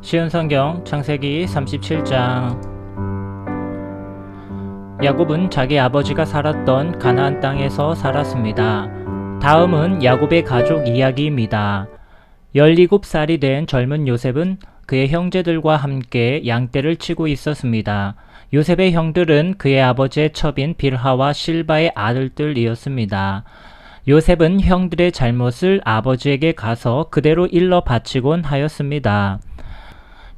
쉬운 성경 창세기 37장. 야곱은 자기 아버지가 살았던 가나안 땅에서 살았습니다. 다음은 야곱의 가족 이야기입니다. 17살이 된 젊은 요셉은 그의 형제들과 함께 양떼를 치고 있었습니다. 요셉의 형들은 그의 아버지의 첩인 빌하와 실바의 아들들이었습니다. 요셉은 형들의 잘못을 아버지에게 가서 그대로 일러 바치곤 하였습니다.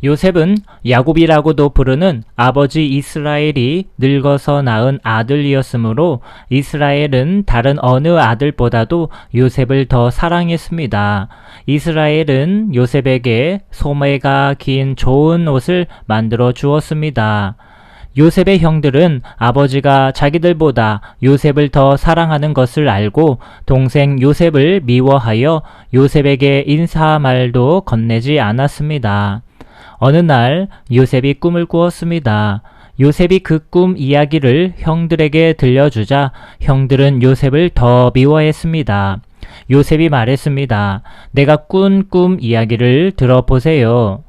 요셉은 야곱이라고도 부르는 아버지 이스라엘이 늙어서 낳은 아들이었으므로 이스라엘은 다른 어느 아들보다도 요셉을 더 사랑했습니다. 이스라엘은 요셉에게 소매가 긴 좋은 옷을 만들어 주었습니다. 요셉의 형들은 아버지가 자기들보다 요셉을 더 사랑하는 것을 알고 동생 요셉을 미워하여 요셉에게 인사말도 건네지 않았습니다. 어느 날 요셉이 꿈을 꾸었습니다. 요셉이 그 꿈 이야기를 형들에게 들려주자 형들은 요셉을 더 미워했습니다. 요셉이 말했습니다. 내가 꾼 꿈 이야기를 들어보세요.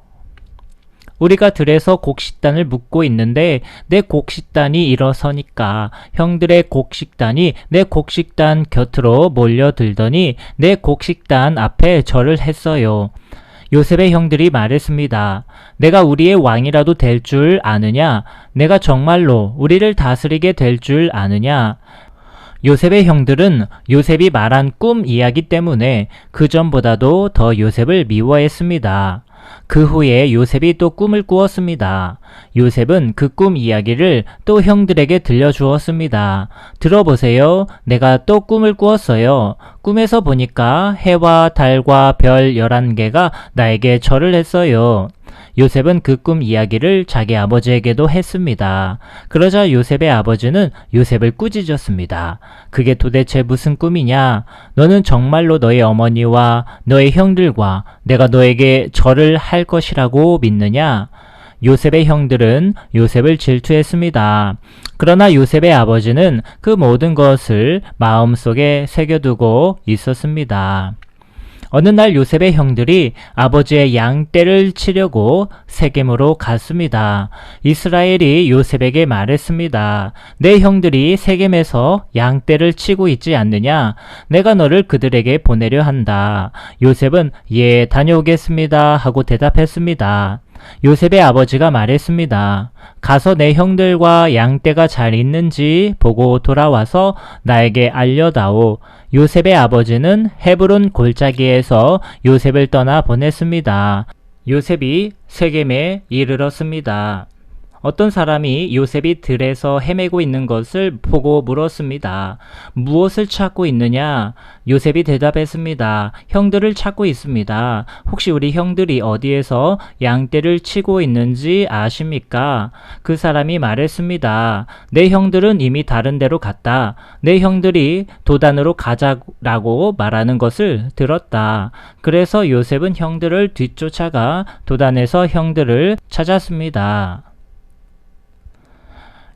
우리가 들에서 곡식단을 묶고 있는데 내 곡식단이 일어서니까 형들의 곡식단이 내 곡식단 곁으로 몰려들더니 내 곡식단 앞에 절을 했어요. 요셉의 형들이 말했습니다. 내가 우리의 왕이라도 될 줄 아느냐? 내가 정말로 우리를 다스리게 될 줄 아느냐? 요셉의 형들은 요셉이 말한 꿈 이야기 때문에 그전보다도 더 요셉을 미워했습니다. 그 후에 요셉이 또 꿈을 꾸었습니다. 요셉은 그 꿈 이야기를 또 형들에게 들려주었습니다. 들어보세요. 내가 또 꿈을 꾸었어요. 꿈에서 보니까 해와 달과 별 11개가 나에게 절을 했어요. 요셉은 그 꿈 이야기를 자기 아버지에게도 했습니다. 그러자 요셉의 아버지는 요셉을 꾸짖었습니다. 그게 도대체 무슨 꿈이냐? 너는 정말로 너의 어머니와 너의 형들과 내가 너에게 절을 할 것이라고 믿느냐? 요셉의 형들은 요셉을 질투했습니다. 그러나 요셉의 아버지는 그 모든 것을 마음속에 새겨두고 있었습니다. 어느 날 요셉의 형들이 아버지의 양떼를 치려고 세겜으로 갔습니다. 이스라엘이 요셉에게 말했습니다. 내 형들이 세겜에서 양떼를 치고 있지 않느냐? 내가 너를 그들에게 보내려 한다. 요셉은 예, 다녀오겠습니다 하고 대답했습니다. 요셉의 아버지가 말했습니다. 가서 내 형들과 양떼가 잘 있는지 보고 돌아와서 나에게 알려다오. 요셉의 아버지는 헤브론 골짜기에서 요셉을 떠나 보냈습니다. 요셉이 세겜에 이르렀습니다. 어떤 사람이 요셉이 들에서 헤매고 있는 것을 보고 물었습니다. 무엇을 찾고 있느냐? 요셉이 대답했습니다. 형들을 찾고 있습니다. 혹시 우리 형들이 어디에서 양떼를 치고 있는지 아십니까? 그 사람이 말했습니다. 내 형들은 이미 다른 데로 갔다. 내 형들이 도단으로 가자라고 말하는 것을 들었다. 그래서 요셉은 형들을 뒤쫓아가 도단에서 형들을 찾았습니다.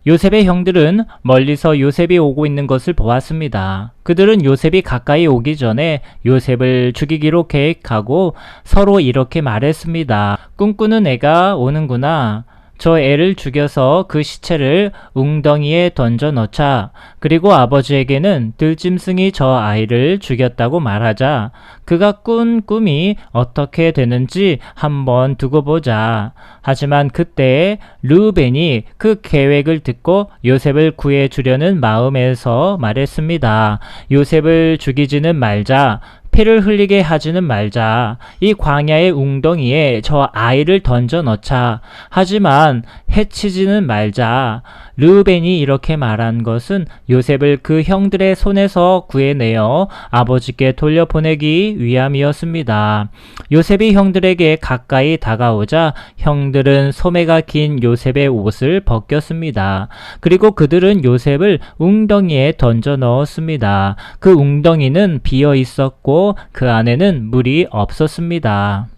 요셉의 형들은 멀리서 요셉이 오고 있는 것을 보았습니다. 그들은 요셉이 가까이 오기 전에 요셉을 죽이기로 계획하고 서로 이렇게 말했습니다. 꿈꾸는 애가 오는구나. 저 애를 죽여서 그 시체를 웅덩이에 던져 넣자. 그리고 아버지에게는 들짐승이 저 아이를 죽였다고 말하자. 그가 꾼 꿈이 어떻게 되는지 한번 두고 보자. 하지만 그때 르우벤이 그 계획을 듣고 요셉을 구해주려는 마음에서 말했습니다. 요셉을 죽이지는 말자. 피를 흘리게 하지는 말자. 이 광야의 웅덩이에 저 아이를 던져 넣자. 하지만 해치지는 말자. 르우벤이 이렇게 말한 것은 요셉을 그 형들의 손에서 구해내어 아버지께 돌려보내기 위함이었습니다. 요셉이 형들에게 가까이 다가오자 형들은 소매가 긴 요셉의 옷을 벗겼습니다. 그리고 그들은 요셉을 웅덩이에 던져 넣었습니다. 그 웅덩이는 비어 있었고 그 안에는 물이 없었습니다.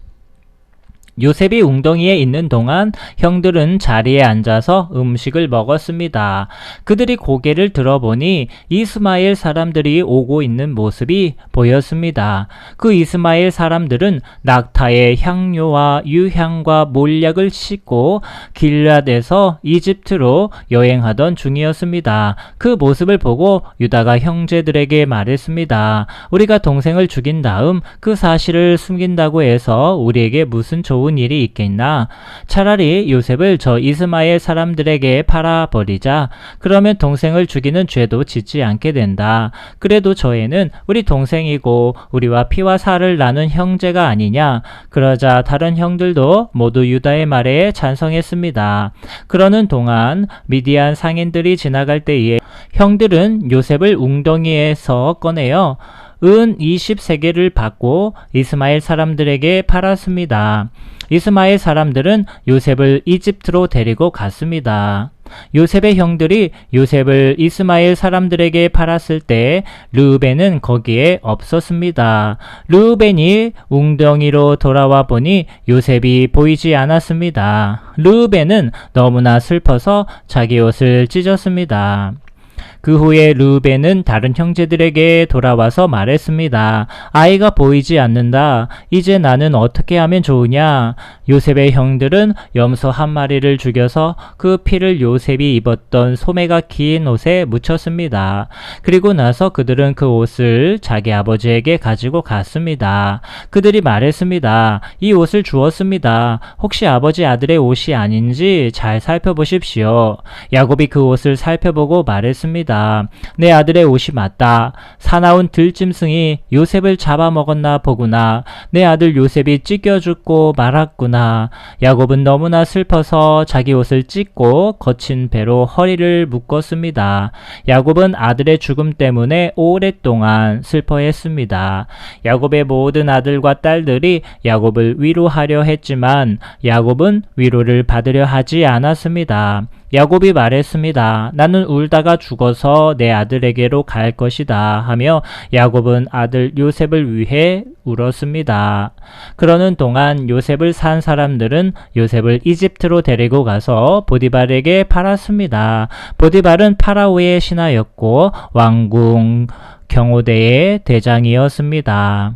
요셉이 웅덩이에 있는 동안 형들은 자리에 앉아서 음식을 먹었습니다. 그들이 고개를 들어보니 이스마엘 사람들이 오고 있는 모습이 보였습니다. 그 이스마엘 사람들은 낙타의 향료와 유향과 몰약을 싣고 길앗에서 이집트로 여행하던 중이었습니다. 그 모습을 보고 유다가 형제들에게 말했습니다. 우리가 동생을 죽인 다음 그 사실을 숨긴다고 해서 우리에게 무슨 좋은 일이 있겠나? 차라리 요셉을 저 이스마엘 사람들에게 팔아버리자. 그러면 동생을 죽이는 죄도 짓지 않게 된다. 그래도 저 애는 우리 동생이고 우리와 피와 살을 나눈 형제가 아니냐? 그러자 다른 형들도 모두 유다의 말에 찬성했습니다. 그러는 동안 미디안 상인들이 지나갈 때에 형들은 요셉을 웅덩이에서 꺼내어 은 20세겔을 받고 이스마엘 사람들에게 팔았습니다. 이스마엘 사람들은 요셉을 이집트로 데리고 갔습니다. 요셉의 형들이 요셉을 이스마엘 사람들에게 팔았을 때 르우벤은 거기에 없었습니다. 르우벤이 웅덩이로 돌아와 보니 요셉이 보이지 않았습니다. 르우벤은 너무나 슬퍼서 자기 옷을 찢었습니다. 그 후에 르우벤은 다른 형제들에게 돌아와서 말했습니다. 아이가 보이지 않는다. 이제 나는 어떻게 하면 좋으냐? 요셉의 형들은 염소 한 마리를 죽여서 그 피를 요셉이 입었던 소매가 긴 옷에 묻혔습니다. 그리고 나서 그들은 그 옷을 자기 아버지에게 가지고 갔습니다. 그들이 말했습니다. 이 옷을 주었습니다. 혹시 아버지 아들의 옷이 아닌지 잘 살펴보십시오. 야곱이 그 옷을 살펴보고 말했습니다. 내 아들의 옷이 맞다. 사나운 들짐승이 요셉을 잡아먹었나 보구나. 내 아들 요셉이 찢겨 죽고 말았구나. 야곱은 너무나 슬퍼서 자기 옷을 찢고 거친 배로 허리를 묶었습니다. 야곱은 아들의 죽음 때문에 오랫동안 슬퍼했습니다. 야곱의 모든 아들과 딸들이 야곱을 위로하려 했지만 야곱은 위로를 받으려 하지 않았습니다. 야곱이 말했습니다. 나는 울다가 죽어서 내 아들에게로 갈 것이다 하며 야곱은 아들 요셉을 위해 울었습니다. 그러는 동안 요셉을 산 사람들은 요셉을 이집트로 데리고 가서 보디발에게 팔았습니다. 보디발은 파라오의 신하였고 왕궁 경호대의 대장이었습니다.